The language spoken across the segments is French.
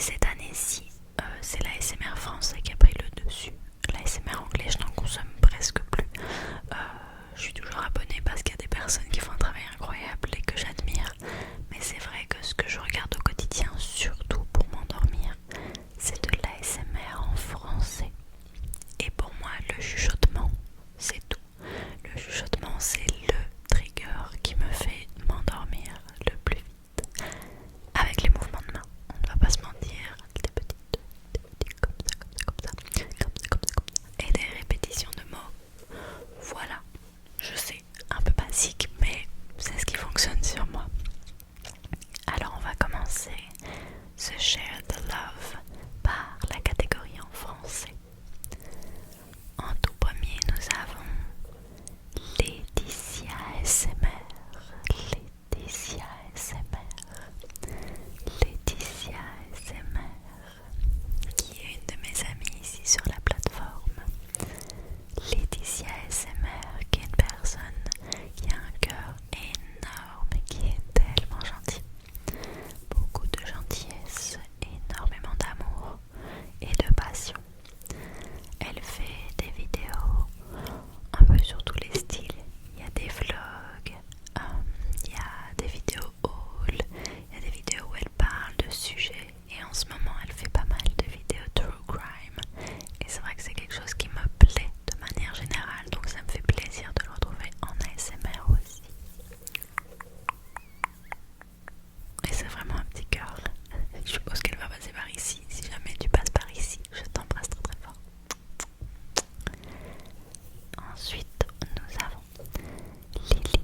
cette année-ci, c'est l'ASMR français qui a pris le dessus. L'ASMR anglais, je n'en consomme presque plus. Je suis toujours abonnée parce qu'il y a des personnes qui font un travail incroyable et que j'admire. Mais c'est vrai que ce que je regarde au quotidien, surtout pour m'endormir, c'est de l'ASMR en français. Et pour moi, le chuchotement, c'est tout. Le chuchotement, c'est le trigger qui me fait m'endormir le plus vite. Avec les mouvements de main, on ne va pas se mentir, des petits comme ça, comme ça, comme ça, comme ça, comme ça, comme ça. Et des répétitions de mots. Voilà, je sais, un peu basique, mais c'est ce qui fonctionne sur moi. Alors on va commencer ce Share the Love par la catégorie en français. En tout premier, nous avons Laetitia ASMR. Laetitia ASMR. Laetitia ASMR, qui est une de mes amies ici sur la plateforme. Laetitia ASMR, qui est une personne qui a un cœur énorme et qui est tellement gentille. Beaucoup de gentillesse, énormément d'amour et de passion. Elle fait des vidéos un peu sur tous les styles. Il y a des vlogs, il y a des vidéos haul, il y a des vidéos où elle parle de sujets et en ce moment elle fait pas mal de vidéos true crime et c'est vrai que c'est quelque chose qui me plaît de manière générale, donc ça me fait plaisir de le retrouver en ASMR aussi. Et c'est vraiment un petit cœur. Je suppose qu'elle va passer par ici. Si jamais tu passes par ici, je t'embrasse très très fort. Ensuite, nous avons Lily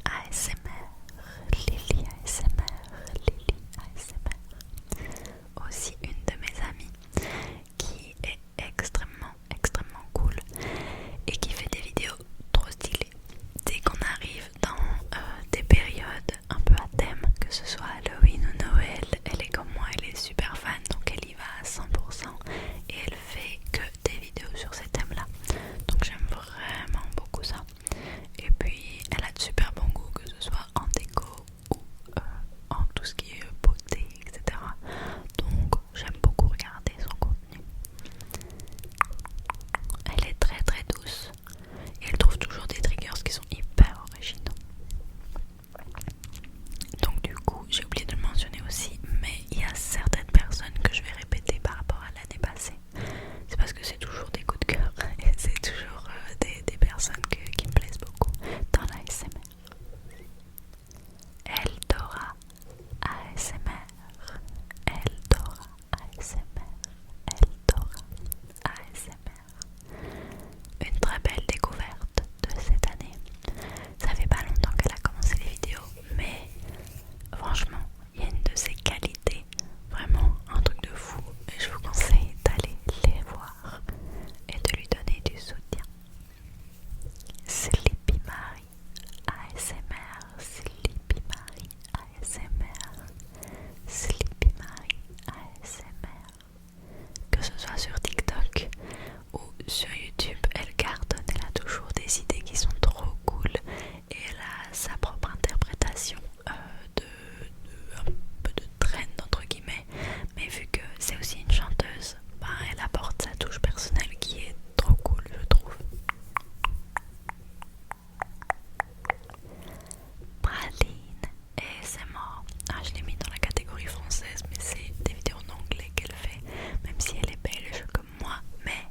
ASMR. Lily ASMR. Lily ASMR. Aussi une de mes amies qui est extrêmement cool et qui fait des vidéos trop stylées. Dès qu'on arrive dans des périodes un peu à thème, que ce soit Halloween ou Noël, elle est comme moi, elle est super fan, donc elle y va à 100% et elle fait que des vidéos sur ces thèmes-là. Donc j'aime vraiment beaucoup ça. Et puis elle a de super bon goût, que ce soit en déco ou en tout ce qui est beauté, etc. Donc j'aime beaucoup regarder son contenu. Elle est très douce et elle trouve toujours des triggers qui sont hyper originaux. Donc du coup, j'ai oublié de le mentionner aussi, mais il y a certaines personnes que je vais répéter par rapport à l'année passée. C'est parce que c'est toujours des coups de cœur et c'est toujours des personnes qui me plaisent beaucoup dans la ASMR. Eldora ASMR. Eldora ASMR. Eldora ASMR. Une très belle découverte de cette année. Ça fait pas longtemps qu'elle a commencé les vidéos, mais franchement, il y a une de ses qualités, vraiment un truc de fou, et je vous conseille d'aller les voir et de lui donner du soutien. Sleepy Marie ASMR. Sleepy Marie ASMR. Sleepy Marie ASMR. Que ce soit sur TikTok ou sur YouTube, elle cartonne, elle a toujours des idées qui sont trop cool et elle a sa propre interprétation un peu de trend entre guillemets, mais vu que c'est aussi une chanteuse, ben elle apporte sa touche personnelle qui est trop cool, je trouve. Praline ASMR. Je l'ai mis dans la catégorie française, mais c'est des vidéos en anglais qu'elle fait, même si elle est belge comme moi, mais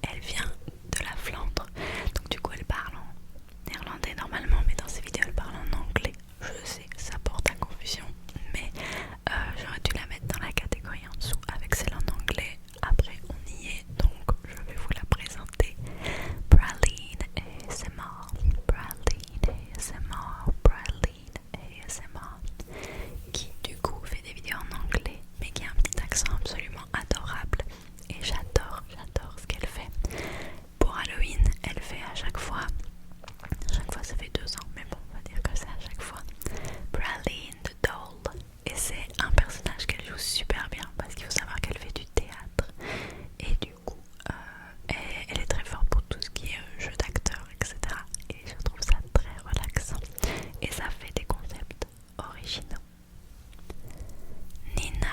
elle vient de la Flandre, donc du coup elle parle en néerlandais normalement, mais dans ses vidéos elle parle en anglais. Je sais, ça porte à confusion, mais j'aurais dû la mettre dans la catégorie en dessous avec celle en anglais. Après on y est, donc je vais vous la présenter. Praline ASMR. Praline ASMR. Praline ASMR, qui du coup fait des vidéos en anglais mais qui a un petit accent absolument adorable et j'adore ce qu'elle fait. Pour Halloween, elle fait à chaque fois ça fait 2 ans, mais bon, on va dire que c'est à chaque fois Praline the Doll, et c'est un personnage qu'elle joue super bien parce qu'il faut savoir qu'elle fait du théâtre et du coup elle est très forte pour tout ce qui est jeu d'acteur, etc. Et je trouve ça très relaxant et ça fait des concepts originaux. Nina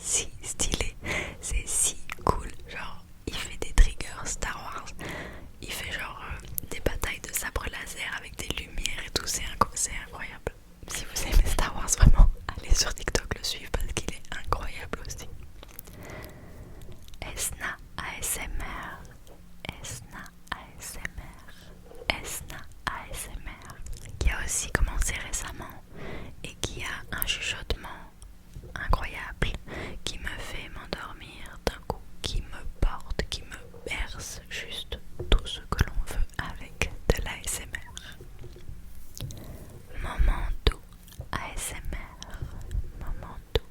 si stylé, c'est si cool. Genre, il fait des triggers Star Wars, il fait genre des batailles de sabre laser avec des lumières et tout, c'est incroyable. Si vous aimez Star Wars, vraiment, allez sur TikTok le suivre parce qu'il est incroyable aussi. Esna ASMR, Esna ASMR, Esna ASMR, qui a aussi commencé récemment et qui a un chuchotement incroyable qui me fait m'endormir d'un coup, qui me porte, qui me berce, juste tout ce que l'on veut avec de l'ASMR. Moment doux ASMR, moment doux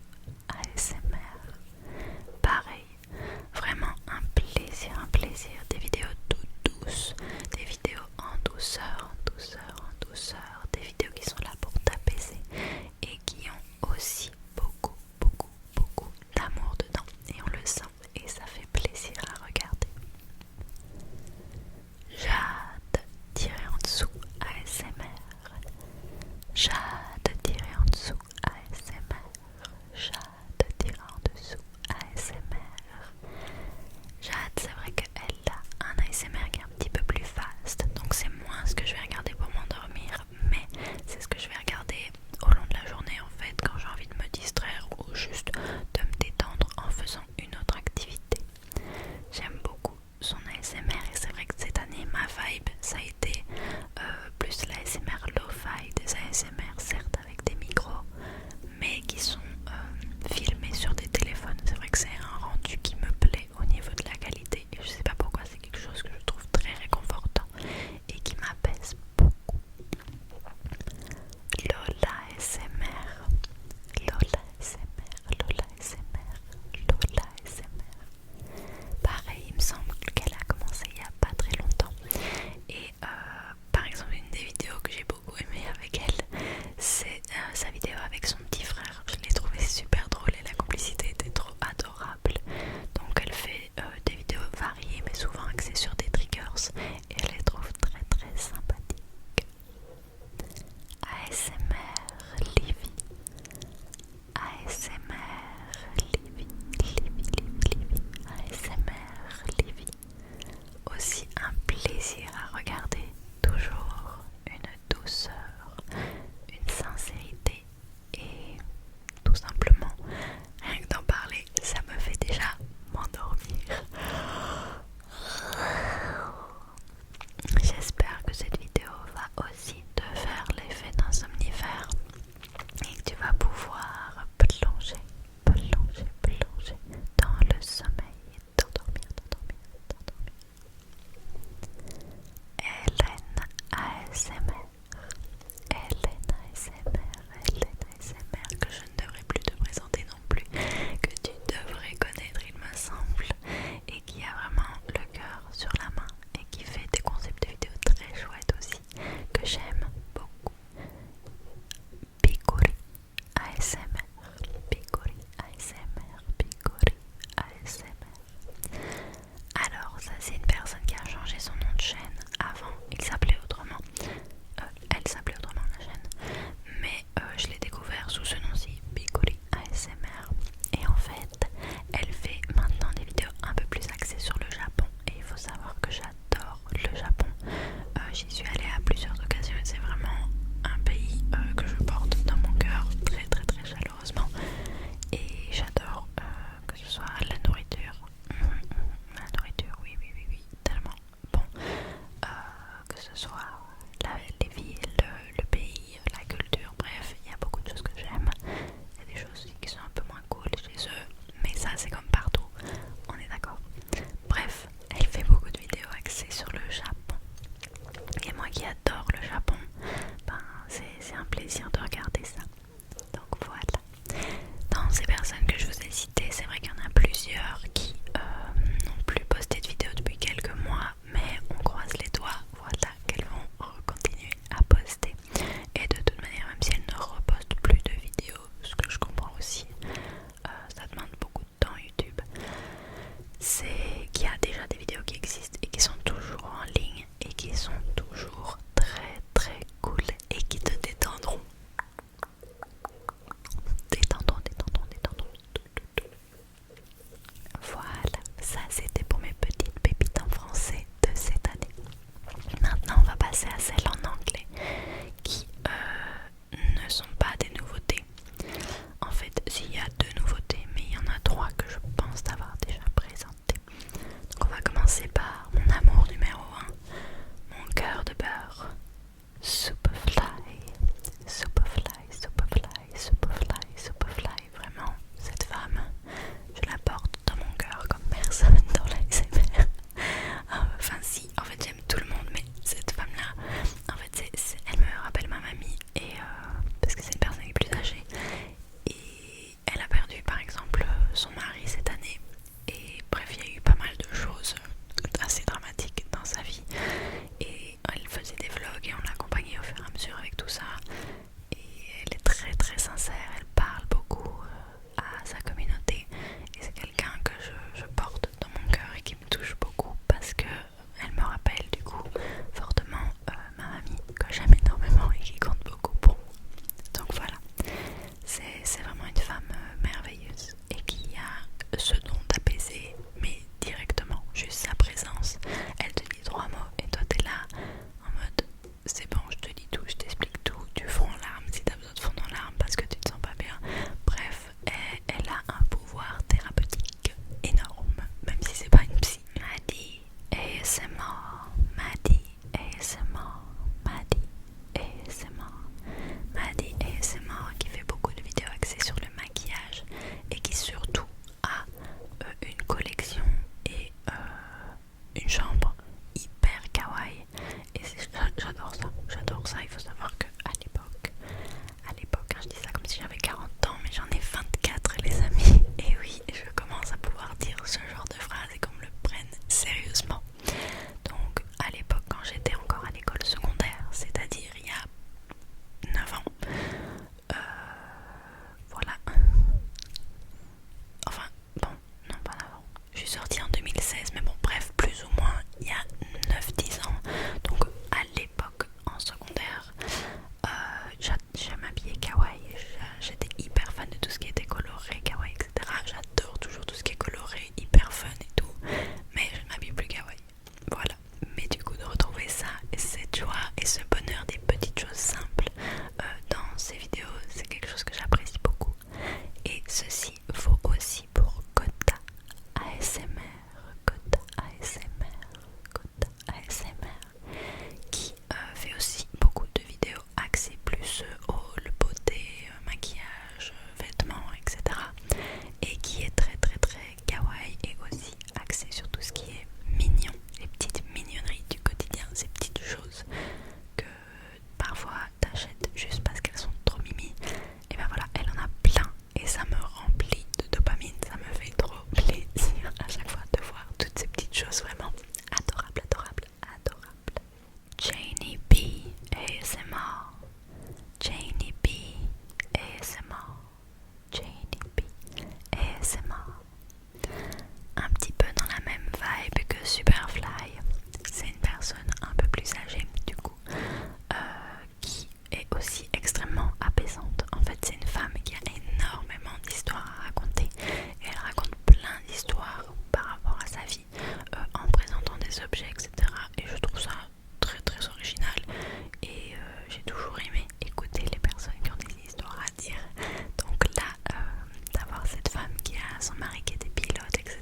son mari qui était pilote, etc.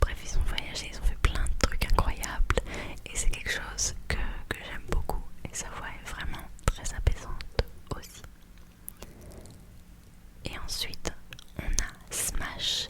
Bref, ils ont voyagé, ils ont fait plein de trucs incroyables et c'est quelque chose que j'aime beaucoup et sa voix est vraiment très apaisante aussi. Et ensuite, on a Smash